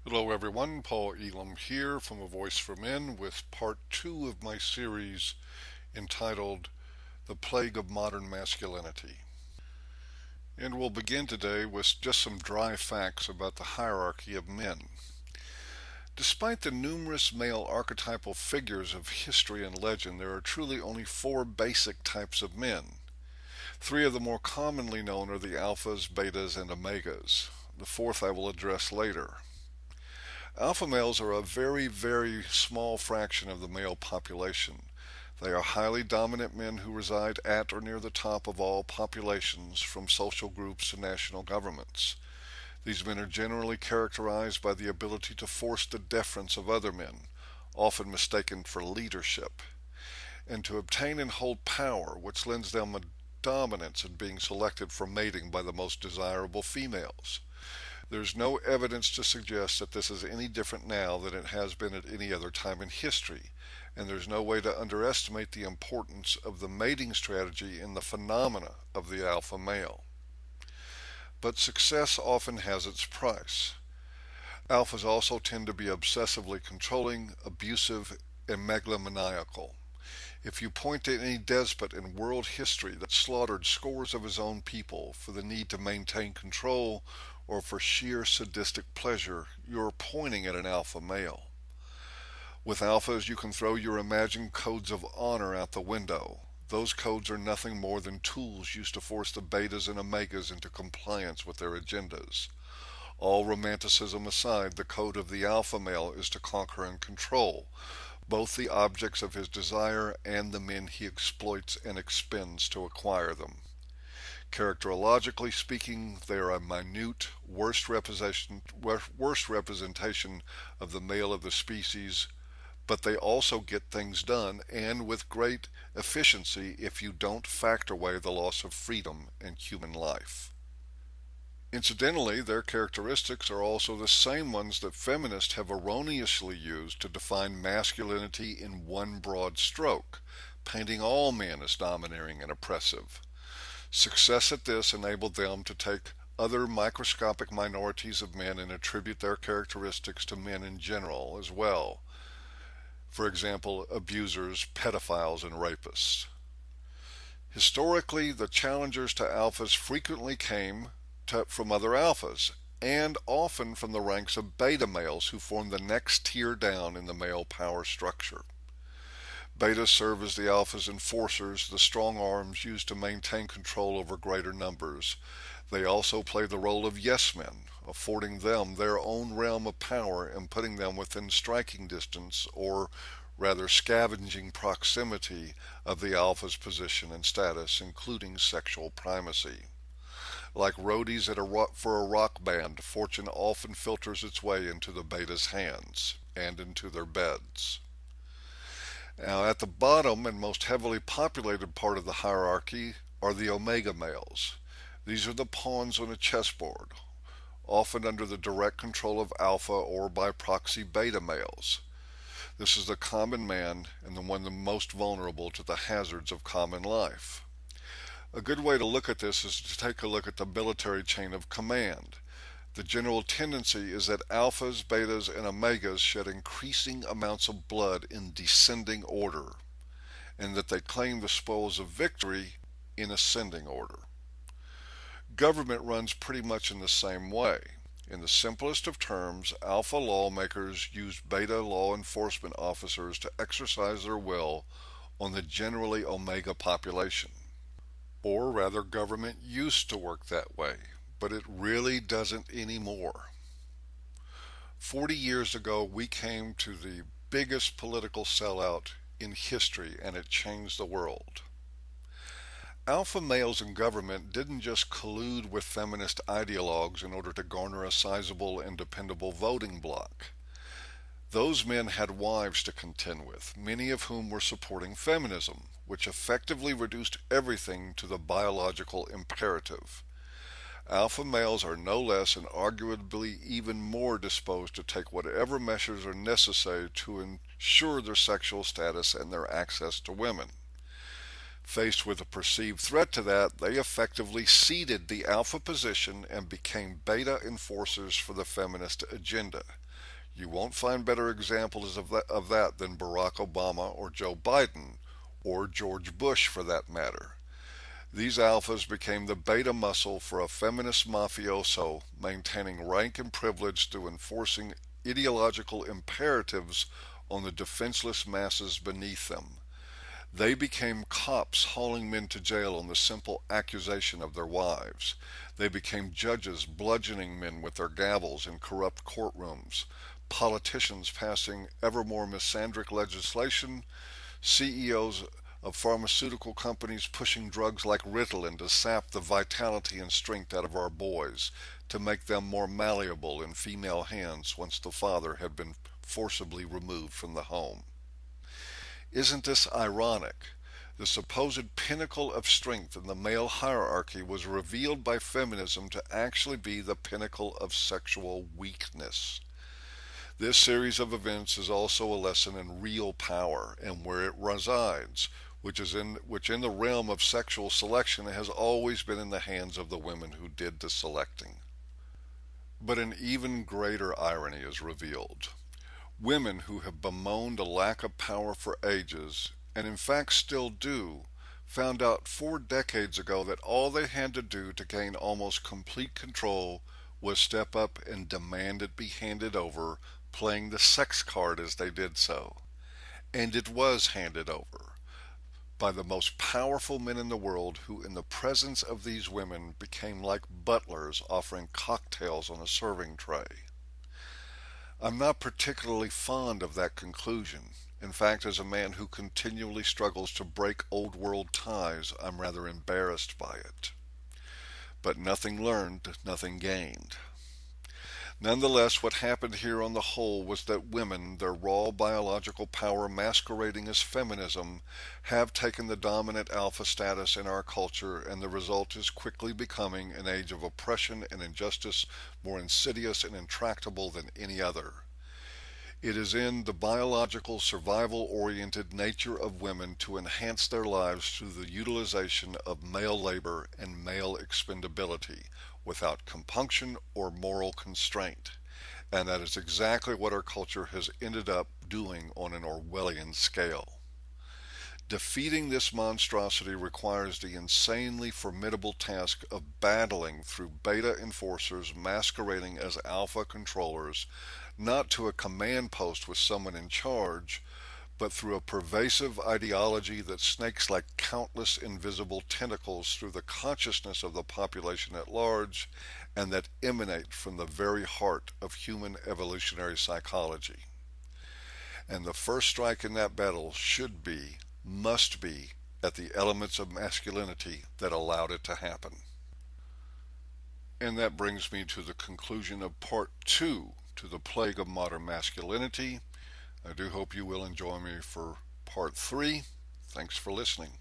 Hello everyone, Paul Elam here from A Voice for Men with part two of my series entitled The Plague of Modern Masculinity. And we'll begin today with just some dry facts about the hierarchy of men. Despite the numerous male archetypal figures of history and legend, there are truly only four basic types of men. Three of the more commonly known are the alphas, betas, and omegas. The fourth I will address later. Alpha males are a very, very small fraction of the male population. They are highly dominant men who reside at or near the top of all populations, from social groups to national governments. These men are generally characterized by the ability to force the deference of other men, often mistaken for leadership, and to obtain and hold power, which lends them a dominance in being selected for mating by the most desirable females. There's no evidence to suggest that this is any different now than it has been at any other time in history, and there's no way to underestimate the importance of the mating strategy in the phenomena of the alpha male. But success often has its price. Alphas also tend to be obsessively controlling, abusive, and megalomaniacal. If you point to any despot in world history that slaughtered scores of his own people for the need to maintain control or for sheer sadistic pleasure, you're pointing at an alpha male. With alphas, you can throw your imagined codes of honor out the window. Those codes are nothing more than tools used to force the betas and omegas into compliance with their agendas. All romanticism aside, the code of the alpha male is to conquer and control both the objects of his desire and the men he exploits and expends to acquire them. Characterologically speaking, they are a minute, worst representation of the male of the species, but they also get things done, and with great efficiency, if you don't factor away the loss of freedom and human life. Incidentally, their characteristics are also the same ones that feminists have erroneously used to define masculinity in one broad stroke, painting all men as domineering and oppressive. Success at this enabled them to take other microscopic minorities of men and attribute their characteristics to men in general as well. For example, abusers, pedophiles, and rapists. Historically, the challengers to alphas frequently came from other alphas, and often from the ranks of beta males who form the next tier down in the male power structure. Betas serve as the alpha's enforcers, the strong arms used to maintain control over greater numbers. They also play the role of yes men, affording them their own realm of power and putting them within striking distance, or rather scavenging proximity, of the alpha's position and status, including sexual primacy. Like roadies for a rock band, fortune often filters its way into the beta's hands and into their beds. Now, at the bottom and most heavily populated part of the hierarchy are the omega males. These are the pawns on a chessboard, often under the direct control of alpha or by proxy beta males. This is the common man and the one the most vulnerable to the hazards of common life. A good way to look at this is to take a look at the military chain of command. The general tendency is that alphas, betas, and omegas shed increasing amounts of blood in descending order, and that they claim the spoils of victory in ascending order. Government runs pretty much in the same way. In the simplest of terms, alpha lawmakers use beta law enforcement officers to exercise their will on the generally omega population. Or rather, government used to work that way, but it really doesn't anymore. 40 years ago, we came to the biggest political sellout in history, and it changed the world. Alpha males in government didn't just collude with feminist ideologues in order to garner a sizable and dependable voting bloc. Those men had wives to contend with, many of whom were supporting feminism, which effectively reduced everything to the biological imperative. Alpha males are no less and arguably even more disposed to take whatever measures are necessary to ensure their sexual status and their access to women. Faced with a perceived threat to that, they effectively ceded the alpha position and became beta enforcers for the feminist agenda. You won't find better examples of that than Barack Obama or Joe Biden, or George Bush for that matter. These alphas became the beta muscle for a feminist mafioso, maintaining rank and privilege through enforcing ideological imperatives on the defenseless masses beneath them. They became cops hauling men to jail on the simple accusation of their wives. They became judges bludgeoning men with their gavels in corrupt courtrooms, politicians passing ever more misandric legislation, CEOs of pharmaceutical companies pushing drugs like Ritalin to sap the vitality and strength out of our boys, to make them more malleable in female hands once the father had been forcibly removed from the home. Isn't this ironic? The supposed pinnacle of strength in the male hierarchy was revealed by feminism to actually be the pinnacle of sexual weakness. This series of events is also a lesson in real power and where it resides, which in the realm of sexual selection has always been in the hands of the women who did the selecting. But an even greater irony is revealed. Women who have bemoaned a lack of power for ages, and in fact still do, found out 4 decades ago that all they had to do to gain almost complete control was step up and demand it be handed over, playing the sex card as they did so. And it was handed over by the most powerful men in the world, who in the presence of these women became like butlers offering cocktails on a serving tray. I'm not particularly fond of that conclusion. In fact, as a man who continually struggles to break old world ties, I'm rather embarrassed by it. But nothing learned, nothing gained. Nonetheless, what happened here on the whole was that women, their raw biological power masquerading as feminism, have taken the dominant alpha status in our culture, and the result is quickly becoming an age of oppression and injustice more insidious and intractable than any other. It is in the biological survival-oriented nature of women to enhance their lives through the utilization of male labor and male expendability, without compunction or moral constraint. And that is exactly what our culture has ended up doing on an Orwellian scale. Defeating this monstrosity requires the insanely formidable task of battling through beta enforcers masquerading as alpha controllers, not to a command post with someone in charge, but through a pervasive ideology that snakes like countless invisible tentacles through the consciousness of the population at large, and that emanate from the very heart of human evolutionary psychology. And the first strike in that battle should be, must be, at the elements of masculinity that allowed it to happen. And that brings me to the conclusion of part 2 to the plague of modern masculinity. I do hope you will enjoy me for part 3. Thanks for listening.